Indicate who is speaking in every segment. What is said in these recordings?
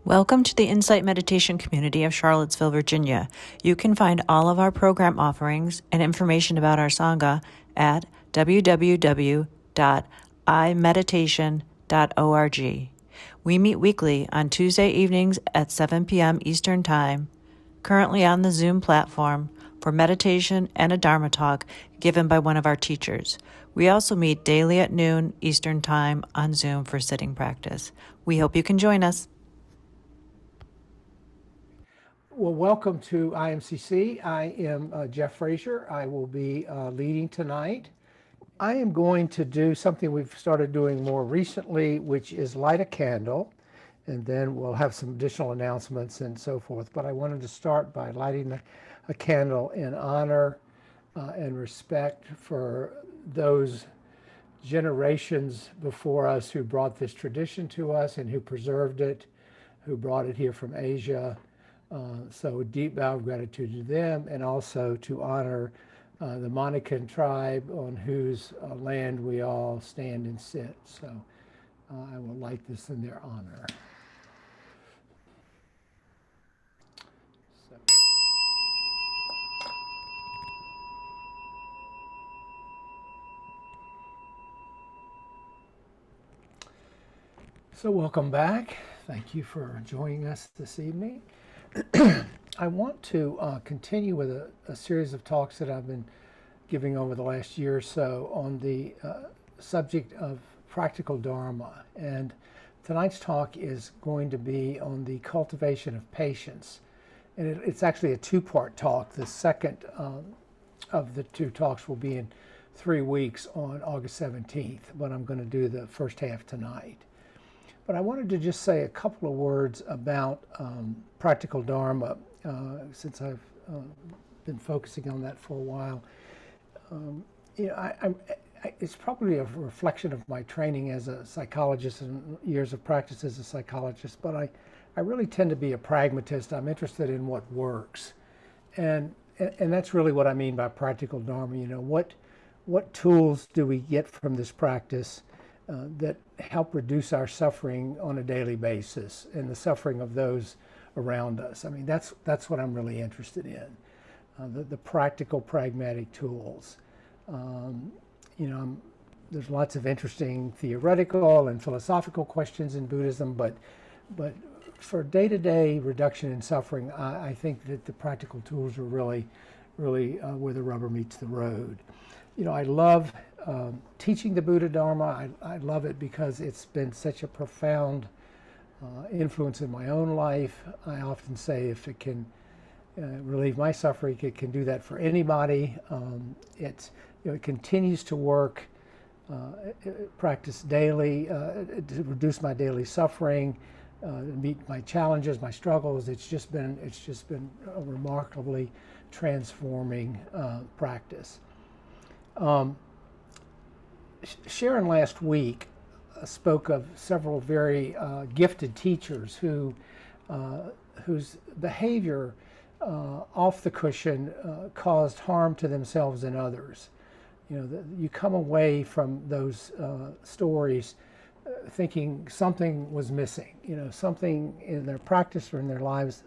Speaker 1: Welcome to the Insight Meditation community of Charlottesville, Virginia. You can find all of our program offerings and information about our Sangha at www.imeditation.org. We meet weekly on Tuesday evenings at 7 p.m. Eastern Time, currently on the Zoom platform for meditation and a Dharma talk given by one of our teachers. We also meet daily at noon Eastern Time on Zoom for sitting practice. We hope you can join us.
Speaker 2: Well, welcome to IMCC. I am Jeff Fracher. I will be leading tonight. I am going to do something we've started doing more recently, which is light a candle, and then we'll have some additional announcements and so forth. But I wanted to start by lighting a candle in honor and respect for those generations before us who brought this tradition to us and who preserved it, who brought it here from Asia. So a deep bow of gratitude to them, and also to honor the Monacan tribe on whose land we all stand and sit. So I will light this in their honor. So welcome back. Thank you for joining us this evening. I want to continue with a series of talks that I've been giving over the last year or so on the subject of practical Dharma. And tonight's talk is going to be on the cultivation of patience. And it's actually a two-part talk. The second of the two talks will be in 3 weeks on August 17th, but I'm going to do the first half tonight. But I wanted to just say a couple of words about practical Dharma, since I've been focusing on that for a while. It's probably a reflection of my training as a psychologist and years of practice as a psychologist, but I really tend to be a pragmatist. I'm interested in what works. And that's really what I mean by practical Dharma. You know, what tools do we get from this practice that help reduce our suffering on a daily basis and the suffering of those around us? I mean, that's what I'm really interested in, the practical, pragmatic tools. There's lots of interesting theoretical and philosophical questions in Buddhism, but for day-to-day reduction in suffering, I think that the practical tools are really where the rubber meets the road. You know, I love teaching the Buddha Dharma. I love it because it's been such a profound influence in my own life. I often say if it can relieve my suffering, it can do that for anybody. It continues to work, practice daily to reduce my daily suffering, meet my challenges, my struggles. It's just been a remarkably transforming practice. Sharon last week spoke of several very gifted teachers whose behavior off the cushion caused harm to themselves and others. You know, you come away from those stories thinking something was missing. You know, something in their practice or in their lives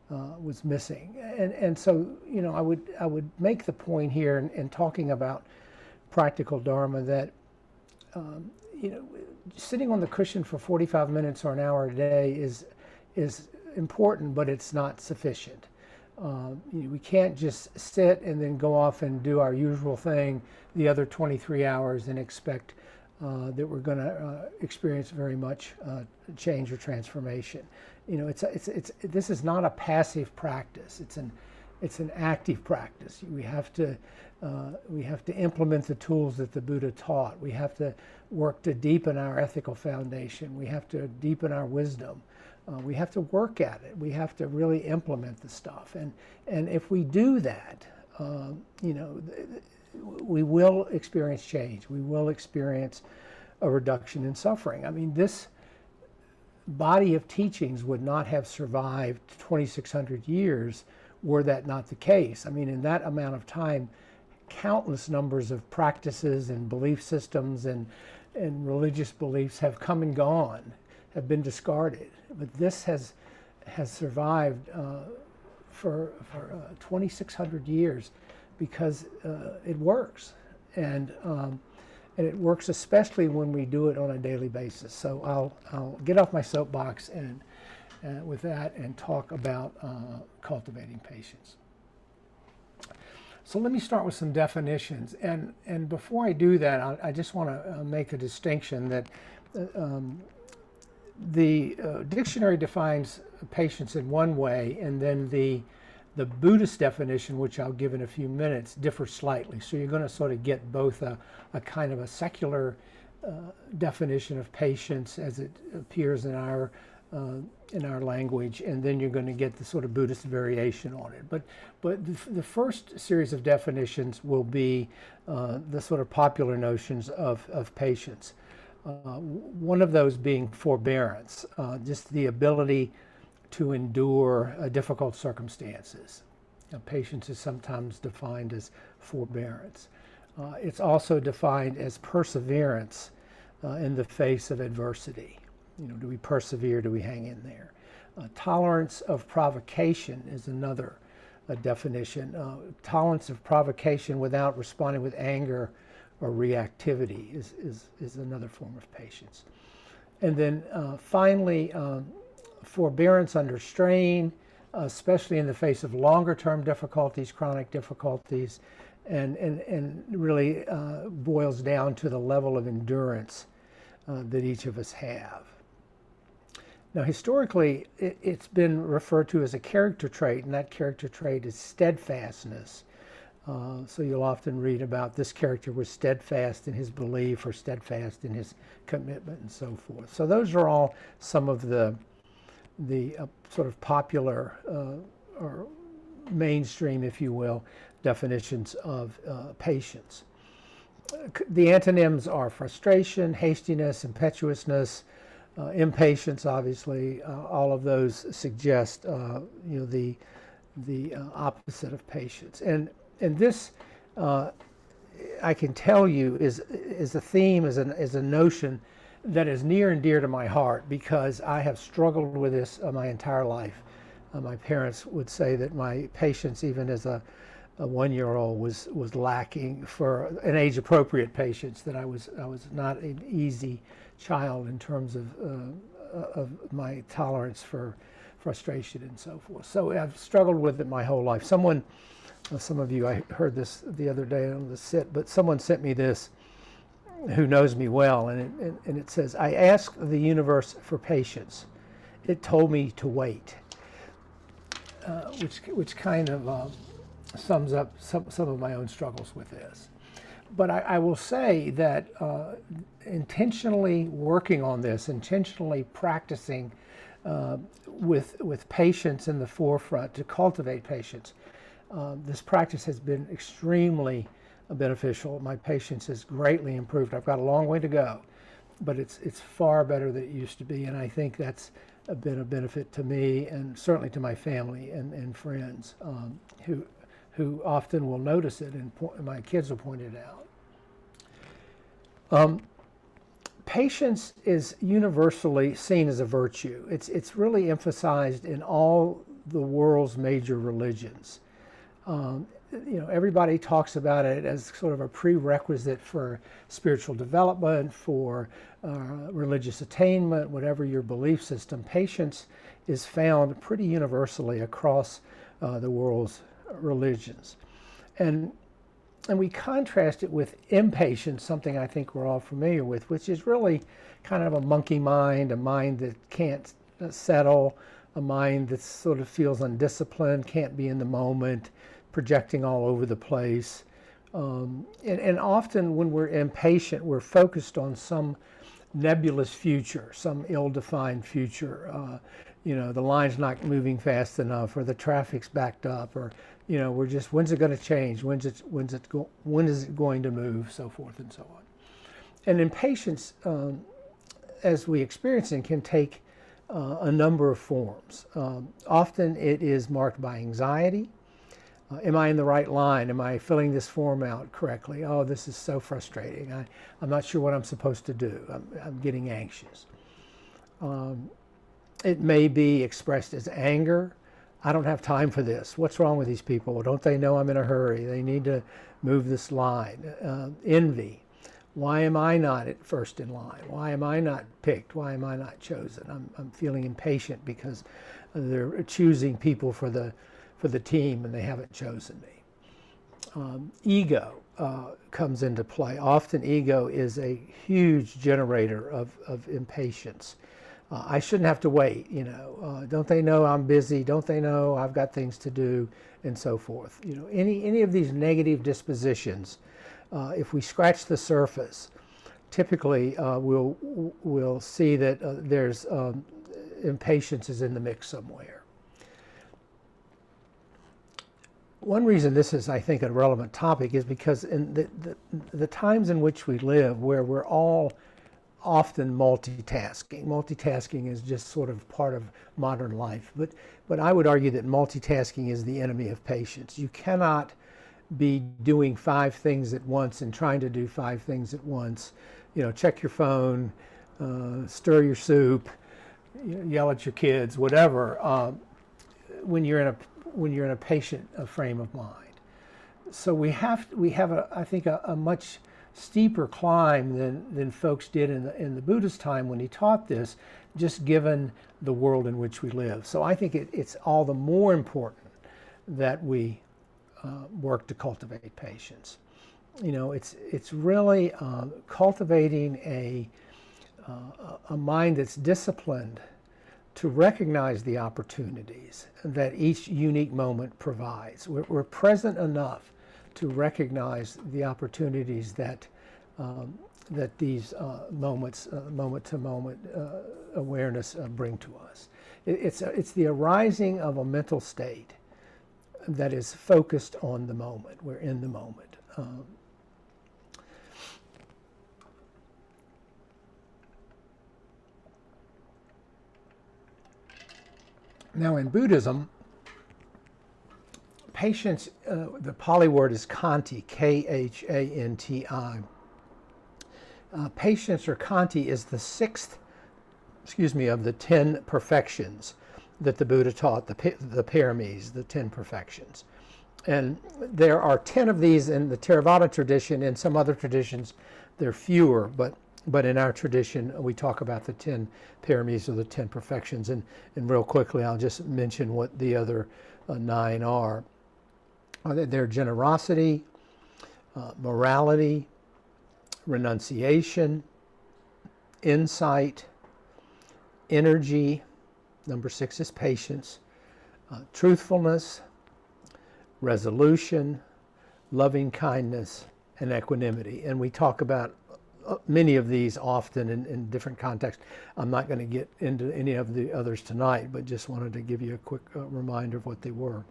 Speaker 2: was missing. And so, you know, I would make the point here in talking about practical Dharma that sitting on the cushion for 45 minutes or an hour a day is important, but it's not sufficient. We can't just sit and then go off and do our usual thing the other 23 hours and expect that we're going to experience very much change or transformation. You know, this is not a passive practice. It's an active practice. We have to implement the tools that the Buddha taught. We have to work to deepen our ethical foundation. We have to deepen our wisdom. We have to work at it. We have to really implement the stuff. And if we do that, we will experience change. We will experience a reduction in suffering. I mean, this body of teachings would not have survived 2,600 years were that not the case. I mean, in that amount of time, countless numbers of practices and belief systems and religious beliefs have come and gone, have been discarded. But this has survived for 2,600 years because it works, and it works especially when we do it on a daily basis. So I'll get off my soapbox and with that and talk about cultivating patience. So let me start with some definitions, and before I do that, I just want to make a distinction that the dictionary defines patience in one way, and then the Buddhist definition, which I'll give in a few minutes, differs slightly. So you're going to sort of get both a kind of a secular definition of patience as it appears in our language, and then you're going to get the sort of Buddhist variation on it. But the first series of definitions will be the sort of popular notions of patience. One of those being forbearance, just the ability to endure difficult circumstances. Patience is sometimes defined as forbearance. It's also defined as perseverance in the face of adversity. Do we persevere? Do we hang in there? Tolerance of provocation is another definition. Tolerance of provocation without responding with anger or reactivity is another form of patience. And then finally, forbearance under strain, especially in the face of longer term difficulties, chronic difficulties, and really boils down to the level of endurance that each of us have. Now, historically, it's been referred to as a character trait, and that character trait is steadfastness. So you'll often read about this character was steadfast in his belief or steadfast in his commitment and so forth. So those are all some of the sort of popular or mainstream, if you will, definitions of patience. The antonyms are frustration, hastiness, impetuousness, impatience. Obviously, all of those suggest the opposite of patience. And this, I can tell you, is a theme, is a notion that is near and dear to my heart, because I have struggled with this my entire life. My parents would say that my patience, even as a 1-year-old, was lacking for an age-appropriate patience. That I was not an easy child in terms of my tolerance for frustration and so forth. So I've struggled with it my whole life. Some of you, I heard this the other day on the sit, but someone sent me this who knows me well, and it says, "I asked the universe for patience. It told me to wait," which kind of sums up some of my own struggles with this. But I will say that intentionally working on this, intentionally practicing with patience in the forefront to cultivate patience, this practice has been extremely beneficial. My patience has greatly improved. I've got a long way to go, but it's far better than it used to be, and I think that's been a benefit to me and certainly to my family and friends who often will notice it, and my kids will point it out. Patience is universally seen as a virtue. It's really emphasized in all the world's major religions. Everybody talks about it as sort of a prerequisite for spiritual development, for religious attainment, whatever your belief system. Patience is found pretty universally across the world's religions. And we contrast it with impatience, something I think we're all familiar with, which is really kind of a monkey mind, a mind that can't settle, a mind that sort of feels undisciplined, can't be in the moment, projecting all over the place. And often when we're impatient, we're focused on some nebulous future, some ill-defined future. The line's not moving fast enough, or the traffic's backed up, or we're just, when's it going to change? When is it going to move? So forth and so on. And impatience, as we experience it, can take a number of forms. Often it is marked by anxiety. Am I in the right line? Am I filling this form out correctly? Oh, this is so frustrating. I'm not sure what I'm supposed to do. I'm getting anxious. It may be expressed as anger. I don't have time for this. What's wrong with these people? Well, don't they know I'm in a hurry? They need to move this line. Envy. Why am I not at first in line? Why am I not picked? Why am I not chosen? I'm feeling impatient because they're choosing people for the team and they haven't chosen me. Ego comes into play. Often ego is a huge generator of impatience. I shouldn't have to wait, don't they know I'm busy? Don't they know I've got things to do, and so forth. Any of these negative dispositions, if we scratch the surface, typically we'll see that there's impatience is in the mix somewhere. One reason this is, I think, a relevant topic is because in the times in which we live, where we're all often multitasking. Multitasking is just sort of part of modern life. But I would argue that multitasking is the enemy of patience. You cannot be doing 5 things at once and trying to do 5 things at once. Check your phone, stir your soup, yell at your kids, whatever, when you're in a patient frame of mind. So we have I think a much steeper climb than folks did in the Buddha's time when he taught this, just given the world in which we live. So I think it's all the more important that we work to cultivate patience. It's really cultivating a mind that's disciplined to recognize the opportunities that each unique moment provides. We're present enough to recognize the opportunities that these moments, moment-to-moment awareness bring to us. It's the arising of a mental state that is focused on the moment. We're in the moment. Now, in Buddhism, patience, the Pali word is khanti, Khanti. Patience or khanti is the 6th, of the 10 perfections that the Buddha taught, the paramis, the 10 perfections. And there are 10 of these in the Theravada tradition. In some other traditions, there are fewer, but in our tradition, we talk about the 10 paramis or the 10 perfections. And real quickly, I'll just mention what the other 9 are. They're generosity, morality, renunciation, insight, energy. Number 6 is patience, truthfulness, resolution, loving kindness, and equanimity. And we talk about many of these often in different contexts. I'm not going to get into any of the others tonight, but just wanted to give you a quick reminder of what they were.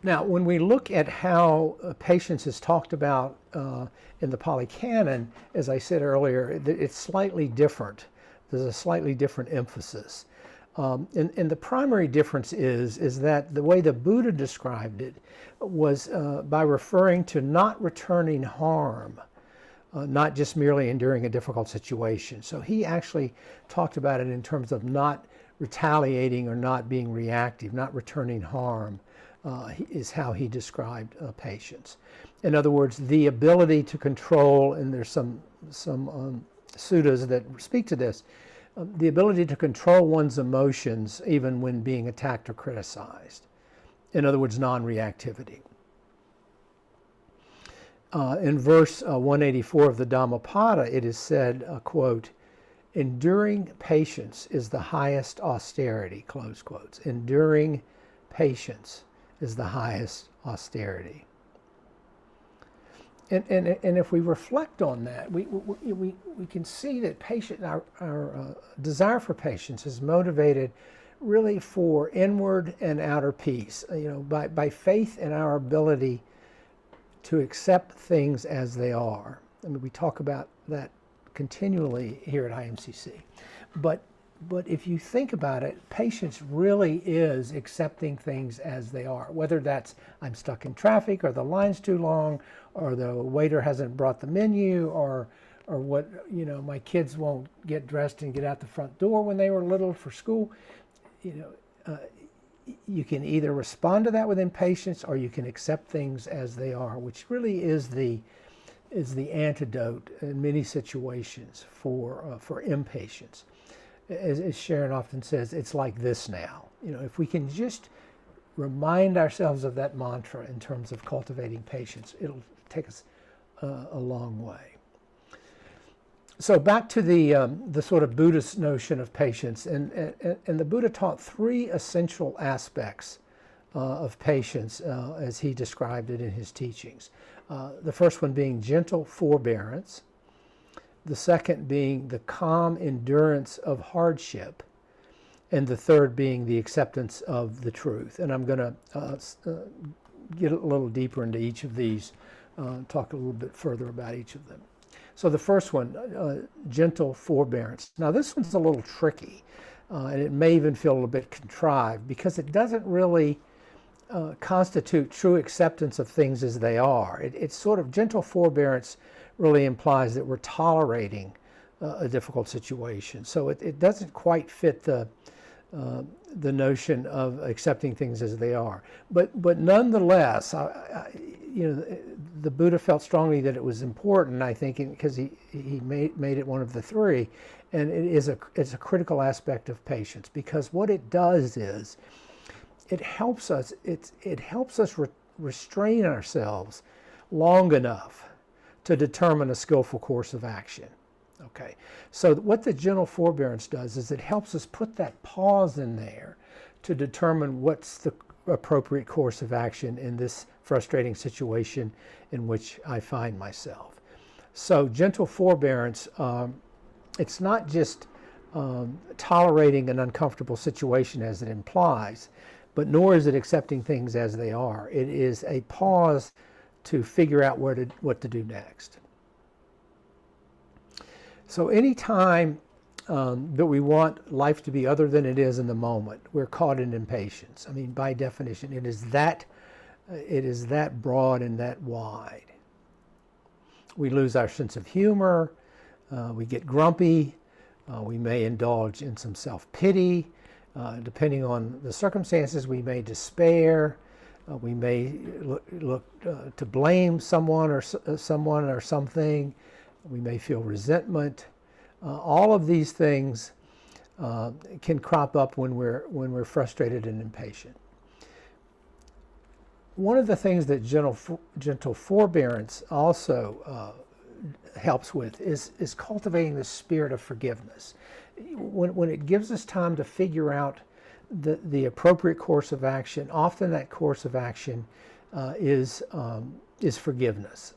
Speaker 2: Now, when we look at how patience is talked about in the Pali Canon, as I said earlier, it's slightly different. There's a slightly different emphasis. And the primary difference is that the way the Buddha described it was by referring to not returning harm, not just merely enduring a difficult situation. So he actually talked about it in terms of not retaliating or not being reactive, not returning harm. Is how he described patience. In other words, the ability to control, and there's some suttas that speak to this, the ability to control one's emotions even when being attacked or criticized. In other words, non-reactivity. In verse 184 of the Dhammapada, it is said, quote, "Enduring patience is the highest austerity," close quotes. Enduring patience is the highest austerity. And if we reflect on that, we can see that our desire for patience is motivated really for inward and outer peace, by faith in our ability to accept things as they are. I mean, we talk about that continually here at IMCC. But if you think about it, patience really is accepting things as they are, whether that's I'm stuck in traffic, or the line's too long, or the waiter hasn't brought the menu, or or what, my kids won't get dressed and get out the front door when they were little for school. You can either respond to that with impatience, or you can accept things as they are, which really is the antidote in many situations for impatience. As Sharon often says, it's like this now. If we can just remind ourselves of that mantra in terms of cultivating patience, it'll take us a long way. So back to the sort of Buddhist notion of patience, and the Buddha taught three essential aspects of patience as he described it in his teachings. The first one being gentle forbearance, the second being the calm endurance of hardship, and the third being the acceptance of the truth. And I'm going to get a little deeper into each of these, talk a little bit further about each of them. So the first one, gentle forbearance. Now this one's a little tricky, and it may even feel a little bit contrived, because it doesn't really constitute true acceptance of things as they are. It's sort of, gentle forbearance really implies that we're tolerating a difficult situation. So it doesn't quite fit the notion of accepting things as they are. But nonetheless, the Buddha felt strongly that it was important, I think, because he made it one of the three, and it's a critical aspect of patience, because what it does is it helps us restrain ourselves long enough to determine a skillful course of action. Okay, so what the gentle forbearance does is it helps us put that pause in there to determine what's the appropriate course of action in this frustrating situation in which I find myself. So gentle forbearance, it's not just tolerating an uncomfortable situation as it implies, but nor is it accepting things as they are. It is a pause to figure out what to do next. So anytime that we want life to be other than it is in the moment, we're caught in impatience. I mean, by definition, it is that broad and that wide. We lose our sense of humor, we get grumpy, we may indulge in some self-pity. Depending on the circumstances, we may despair, we may look to blame someone or something. We may feel resentment. All of these things can crop up when we're frustrated and impatient. One of the things that gentle forbearance also helps with is cultivating the spirit of forgiveness. When it gives us time to figure out the appropriate course of action, often that course of action is forgiveness.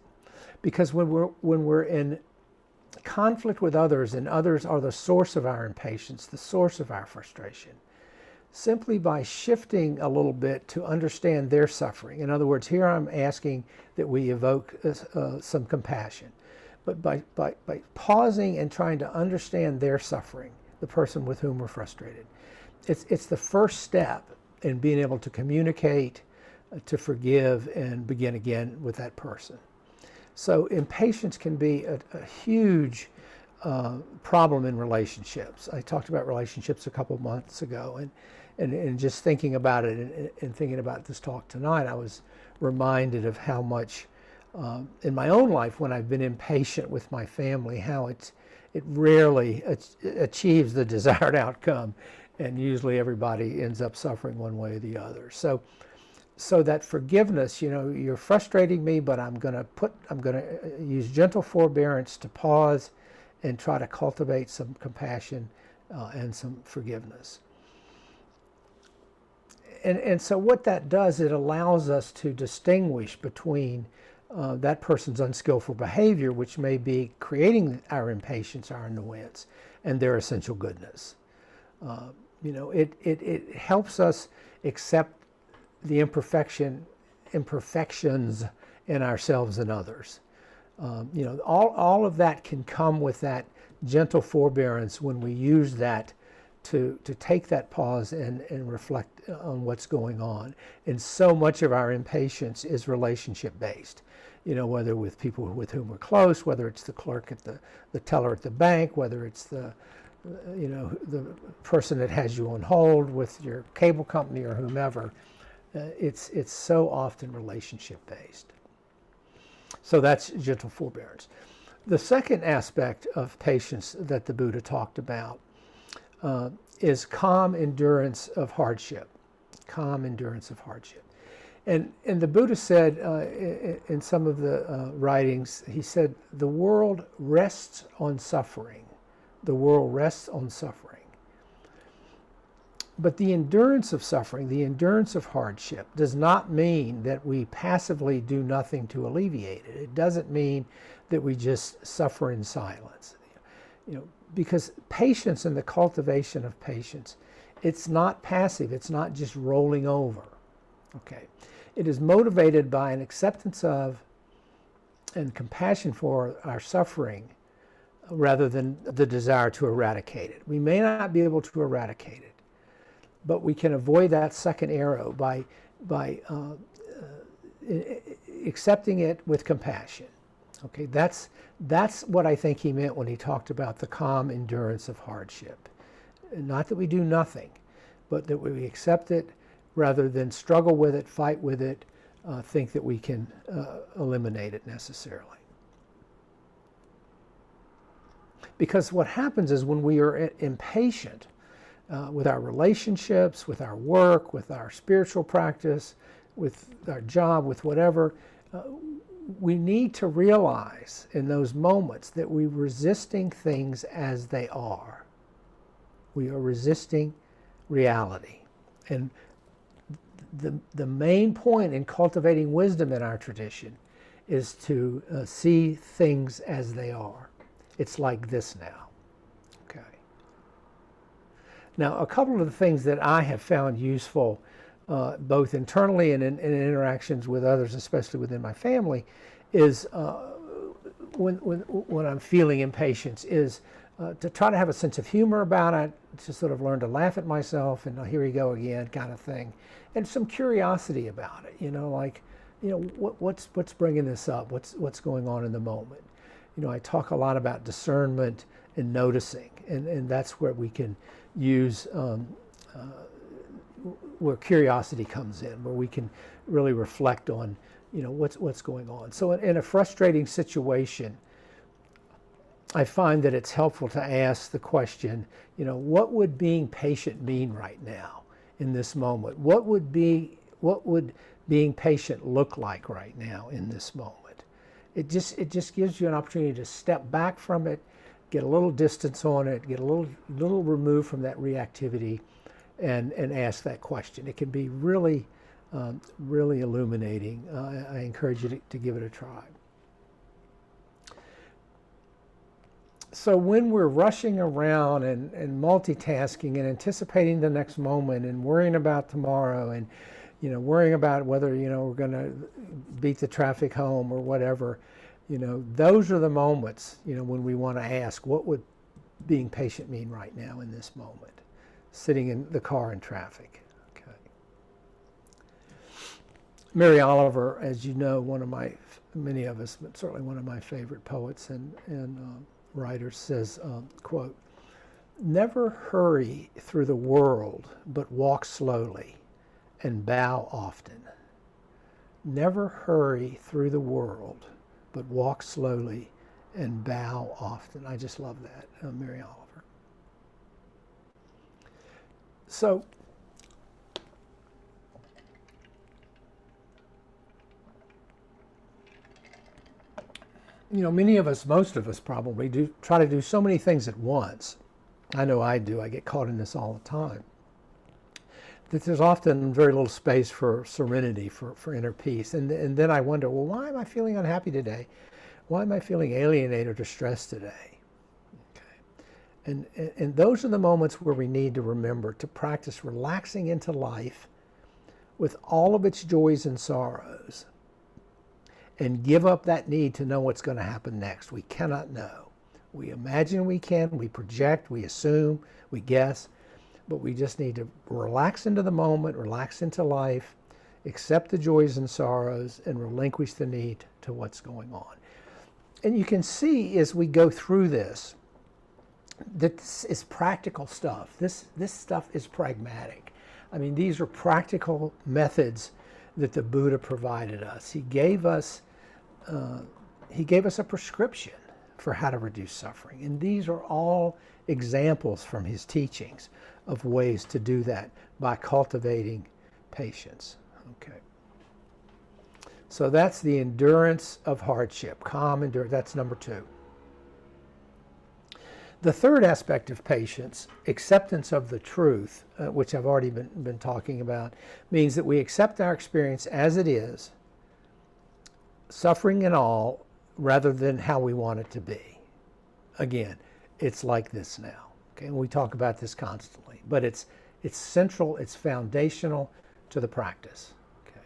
Speaker 2: Because when we're in conflict with others, and others are the source of our impatience, the source of our frustration, simply by shifting a little bit to understand their suffering. In other words, here I'm asking that we evoke some compassion. But by pausing and trying to understand their suffering, the person with whom we're frustrated, it's the first step in being able to communicate, to forgive, and begin again with that person. So impatience can be a huge problem in relationships. I talked about relationships a couple months ago, and just thinking about it and thinking about this talk tonight, I was reminded of how much in my own life, when I've been impatient with my family, how it rarely achieves the desired outcome, and usually everybody ends up suffering one way or the other. So that forgiveness, you're frustrating me, but I'm going to use gentle forbearance to pause and try to cultivate some compassion and some forgiveness. And so what that does, it allows us to distinguish between that person's unskillful behavior, which may be creating our impatience, our annoyance, and their essential goodness. It helps us accept the imperfections in ourselves and others. All of that can come with that gentle forbearance when we use that to take that pause and reflect on what's going on. And so much of our impatience is relationship based. whether with people with whom we're close, whether it's the clerk at the teller at the bank, whether it's the person that has you on hold with your cable company or whomever. It's so often relationship based. So that's gentle forbearance. The second aspect of patience that the Buddha talked about is calm endurance of hardship. Calm endurance of hardship. And the Buddha said in some of the writings, he said, the world rests on suffering. The world rests on suffering. But the endurance of suffering, the endurance of hardship, does not mean that we passively do nothing to alleviate it. It doesn't mean that we just suffer in silence. Because patience and the cultivation of patience, it's not passive. It's not just rolling over. Okay. It is motivated by an acceptance of and compassion for our suffering rather than the desire to eradicate it. We may not be able to eradicate it, but we can avoid that second arrow by accepting it with compassion. Okay, that's what I think he meant when he talked about the calm endurance of hardship. Not that we do nothing, but that we accept it rather than struggle with it, fight with it, think that we can eliminate it necessarily. Because what happens is when we are impatient with our relationships, with our work, with our spiritual practice, with our job, with whatever, we need to realize in those moments that we're resisting things as they are. We are resisting reality. And the main point in cultivating wisdom in our tradition is to see things as they are. It's like this now. Okay. Now, a couple of the things that I have found useful, both internally and in interactions with others, especially within my family, is when I'm feeling impatience, is to try to have a sense of humor about it, to sort of learn to laugh at myself and here we go again kind of thing, and some curiosity about it. What's bringing this up? What's going on in the moment? I talk a lot about discernment and noticing, and that's where we can use where curiosity comes in, where we can really reflect on what's going on. So in a frustrating situation, I find that it's helpful to ask the question, what would being patient mean right now in this moment? What would being patient look like right now in this moment? It just gives you an opportunity to step back from it, get a little distance on it, get a little removed from that reactivity, and ask that question. It can be really, really illuminating. I encourage you to give it a try. So when we're rushing around and multitasking and anticipating the next moment and worrying about tomorrow and worrying about whether we're going to beat the traffic home or whatever, those are the moments when we want to ask, what would being patient mean right now in this moment, sitting in the car in traffic. Okay. Mary Oliver, as you know, many of us, but certainly one of my favorite poets and writers, says, quote, "Never hurry through the world, but walk slowly and bow often." Never hurry through the world, but walk slowly and bow often. I just love that, Mary Oliver. So, many of us, most of us probably, do try to do so many things at once. I know I do. I get caught in this all the time. That there's often very little space for serenity, for inner peace. And then I wonder, well, why am I feeling unhappy today? Why am I feeling alienated or distressed today? Okay. And those are the moments where we need to remember to practice relaxing into life with all of its joys and sorrows, and give up that need to know what's going to happen next. We cannot know. We imagine we can, we project, we assume, we guess, but we just need to relax into the moment, relax into life, accept the joys and sorrows, and relinquish the need to what's going on. And you can see as we go through this, that this is practical stuff. This stuff is pragmatic. I mean, these are practical methods that the Buddha provided us. He gave us a prescription for how to reduce suffering. And these are all examples from his teachings of ways to do that by cultivating patience. Okay. So that's the endurance of hardship, calm endurance. That's number 2. The third aspect of patience, acceptance of the truth, which I've already been talking about, means that we accept our experience as it is, suffering and all, rather than how we want it to be. Again, it's like this now. Okay, and we talk about this constantly, but it's central, it's foundational to the practice. Okay.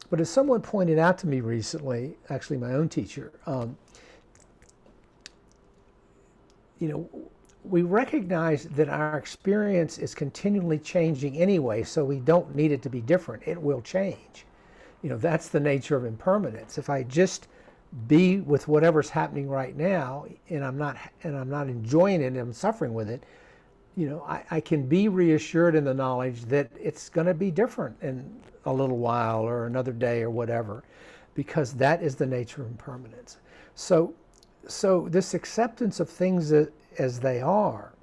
Speaker 2: But as someone pointed out to me recently, actually my own teacher, we recognize that our experience is continually changing anyway, so we don't need it to be different. It will change. That's the nature of impermanence. If I just be with whatever's happening right now, and I'm not enjoying it, and I'm suffering with it, I can be reassured in the knowledge that it's going to be different in a little while or another day or whatever, because that is the nature of impermanence. So this acceptance of things as they are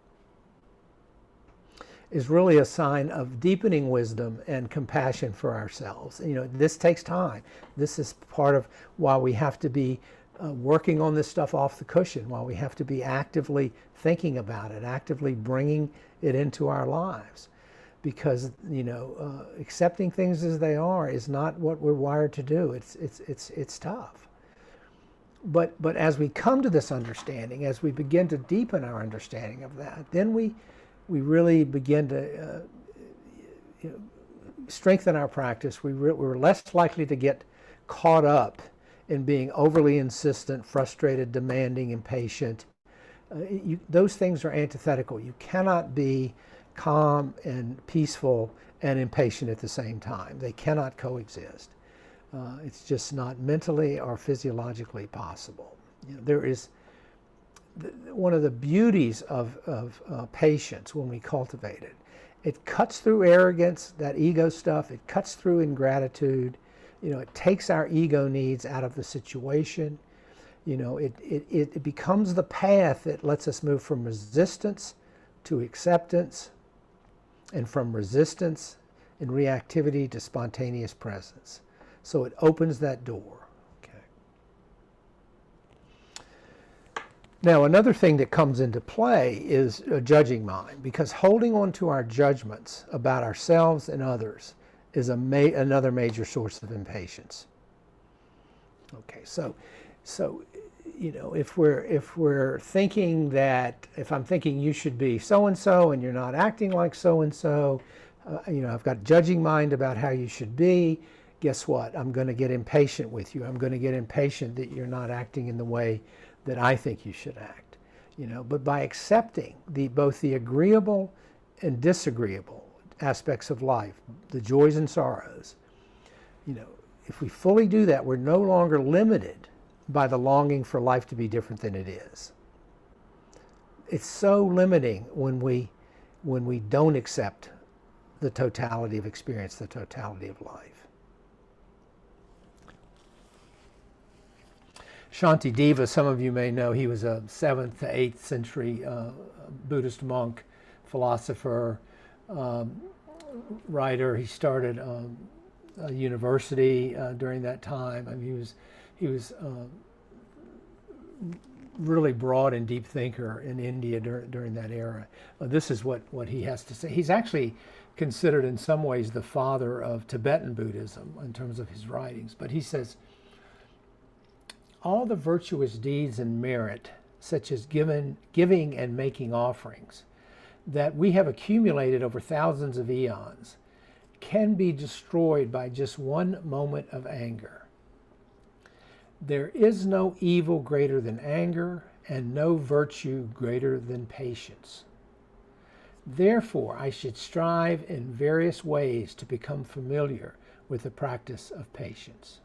Speaker 2: is really a sign of deepening wisdom and compassion for ourselves. This takes time. This is part of why we have to be working on this stuff off the cushion, why we have to be actively thinking about it, actively bringing it into our lives. Because, accepting things as they are is not what we're wired to do. It's tough. But as we come to this understanding, as we begin to deepen our understanding of that, then we really begin to strengthen our practice. We're less likely to get caught up in being overly insistent, frustrated, demanding, impatient. Those things are antithetical. You cannot be calm and peaceful and impatient at the same time. They cannot coexist. It's just not mentally or physiologically possible. There is one of the beauties of patience when we cultivate it. It cuts through arrogance, that ego stuff. It cuts through ingratitude. It takes our ego needs out of the situation. It becomes the path that lets us move from resistance to acceptance, and from resistance and reactivity to spontaneous presence. So it opens that door. Okay. Now, another thing that comes into play is a judging mind, because holding on to our judgments about ourselves and others is another major source of impatience. Okay, so if we're thinking that, if I'm thinking you should be so and so and you're not acting like so and so, I've got judging mind about how you should be. Guess what? I'm going to get impatient with you. I'm going to get impatient that you're not acting in the way that I think you should act. But by accepting both the agreeable and disagreeable aspects of life, the joys and sorrows, if we fully do that, we're no longer limited by the longing for life to be different than it is. It's so limiting when we don't accept the totality of experience, the totality of life. Shantideva, some of you may know, he was a 7th to 8th century Buddhist monk, philosopher, writer. He started a university during that time. I mean, he was really broad and deep thinker in India during that era. This is what he has to say. He's actually considered in some ways the father of Tibetan Buddhism in terms of his writings. But he says, all the virtuous deeds and merit, such as giving and making offerings, that we have accumulated over thousands of eons, can be destroyed by just one moment of anger. There is no evil greater than anger, and no virtue greater than patience. Therefore, I should strive in various ways to become familiar with the practice of patience.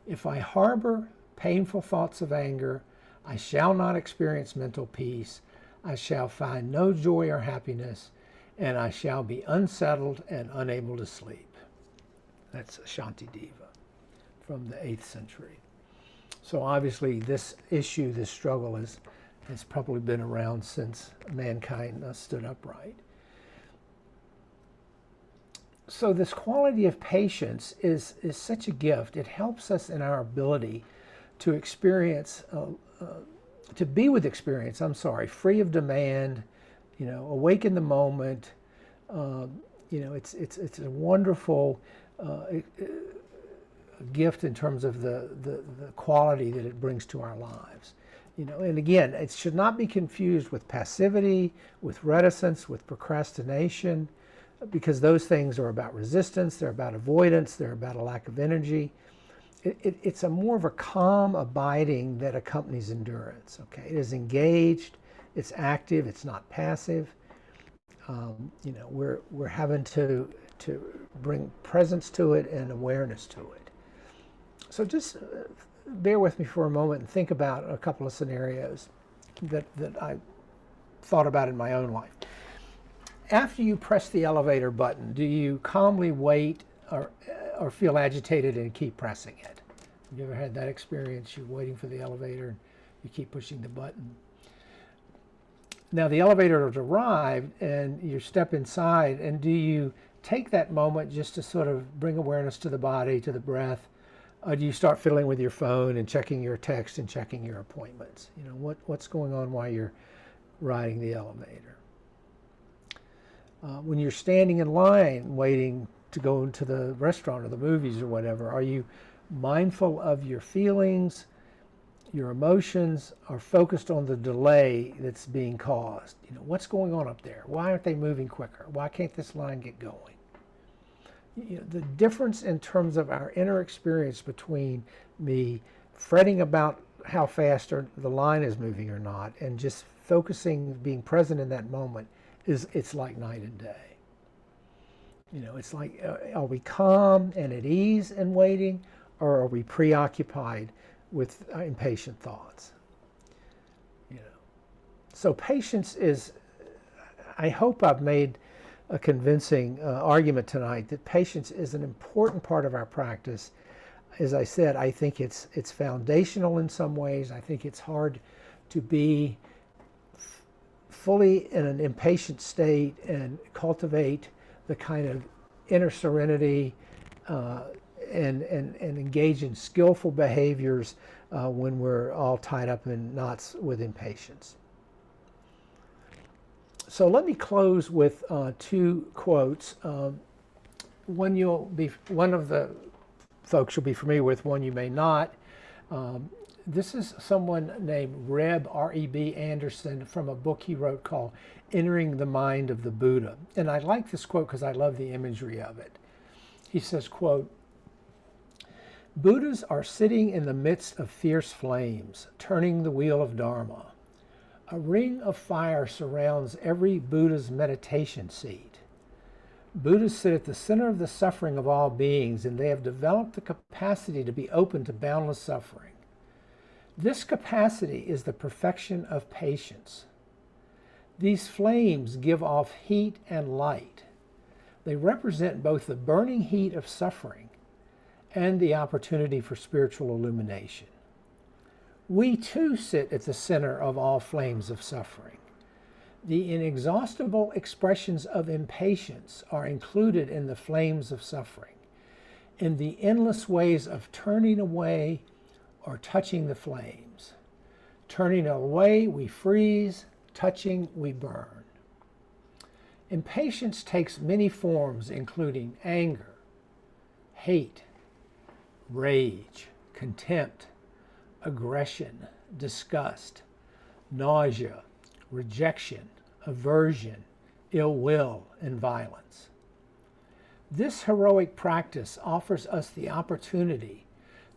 Speaker 2: If I harbor painful thoughts of anger, I shall not experience mental peace. I shall find no joy or happiness, and I shall be unsettled and unable to sleep. That's Shantideva from the 8th century. So obviously this issue, this struggle has probably been around since mankind stood upright. So this quality of patience is such a gift. It helps us in our ability to experience, to be with experience, free of demand, awake in the moment. It's a wonderful gift in terms of the quality that it brings to our lives. And again, it should not be confused with passivity, with reticence, with procrastination, because those things are about resistance, they're about avoidance, they're about a lack of energy. It's a more of a calm abiding that accompanies endurance. Okay, it is engaged, it's active, it's not passive. We're having to bring presence to it and awareness to it. So just bear with me for a moment and think about a couple of scenarios that I thought about in my own life. After you press the elevator button, do you calmly wait or feel agitated and keep pressing it? Have you ever had that experience? You're waiting for the elevator and you keep pushing the button. Now the elevator has arrived and you step inside, and do you take that moment just to sort of bring awareness to the body, to the breath? Or do you start fiddling with your phone and checking your text and checking your appointments? What's going on while you're riding the elevator? When you're standing in line waiting to go into the restaurant or the movies or whatever, are you mindful of your feelings, your emotions, or focused on the delay that's being caused? What's going on up there? Why aren't they moving quicker? Why can't this line get going? The difference in terms of our inner experience between me fretting about how fast the line is moving or not, and just focusing, being present in that moment, it's like night and day. It's like, are we calm and at ease in waiting, or are we preoccupied with impatient thoughts? So patience is, I hope I've made a convincing argument tonight that patience is an important part of our practice. As I said, I think it's foundational in some ways. I think it's hard to be fully in an impatient state and cultivate the kind of inner serenity and engage in skillful behaviors when we're all tied up in knots with impatience. So let me close with two quotes. One of the folks you'll be familiar with, one you may not. This is someone named Reb, R-E-B Anderson, from a book he wrote called Entering the Mind of the Buddha. And I like this quote because I love the imagery of it. He says, quote, "Buddhas are sitting in the midst of fierce flames, turning the wheel of Dharma. A ring of fire surrounds every Buddha's meditation seat. Buddhas sit at the center of the suffering of all beings, and they have developed the capacity to be open to boundless suffering. This capacity is the perfection of patience. These flames give off heat and light. They represent both the burning heat of suffering and the opportunity for spiritual illumination. We too sit at the center of all flames of suffering. The inexhaustible expressions of impatience are included in the flames of suffering, in the endless ways of turning away or touching the flames. Turning away, we freeze. Touching, we burn. Impatience takes many forms, including anger, hate, rage, contempt, aggression, disgust, nausea, rejection, aversion, ill will, and violence. This heroic practice offers us the opportunity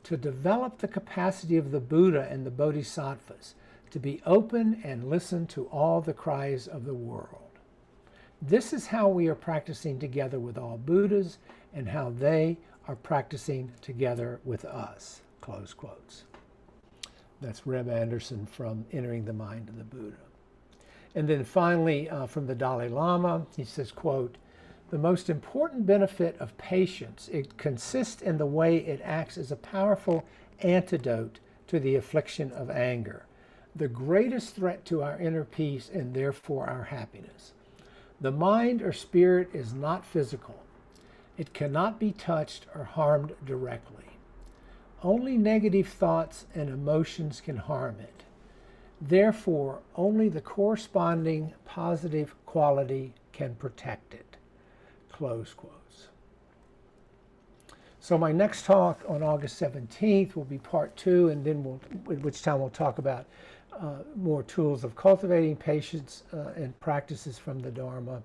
Speaker 2: to develop the capacity of the Buddha and the Bodhisattvas to be open and listen to all the cries of the world. This is how we are practicing together with all Buddhas and how they are practicing together with us." close quotes. That's Rem Anderson from Entering the Mind of the Buddha. And then finally, from the Dalai Lama, he says, quote, "The most important benefit of patience, it consists in the way it acts as a powerful antidote to the affliction of anger, the greatest threat to our inner peace and therefore our happiness. The mind or spirit is not physical. It cannot be touched or harmed directly. Only negative thoughts and emotions can harm it. Therefore, only the corresponding positive quality can protect it." Close quotes. So my next talk on August 17th will be part 2, and then at which time we'll talk about more tools of cultivating patience and practices from the Dharma.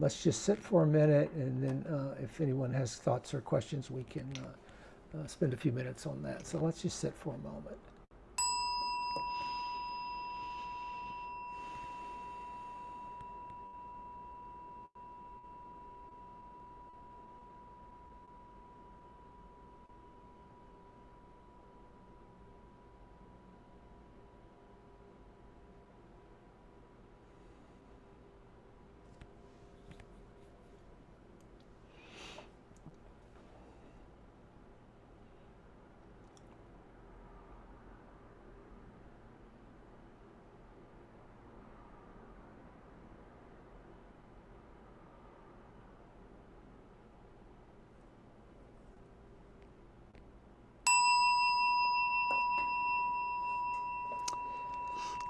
Speaker 2: Let's just sit for a minute, and then if anyone has thoughts or questions, we can spend a few minutes on that. So let's just sit for a moment.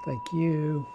Speaker 2: Thank you.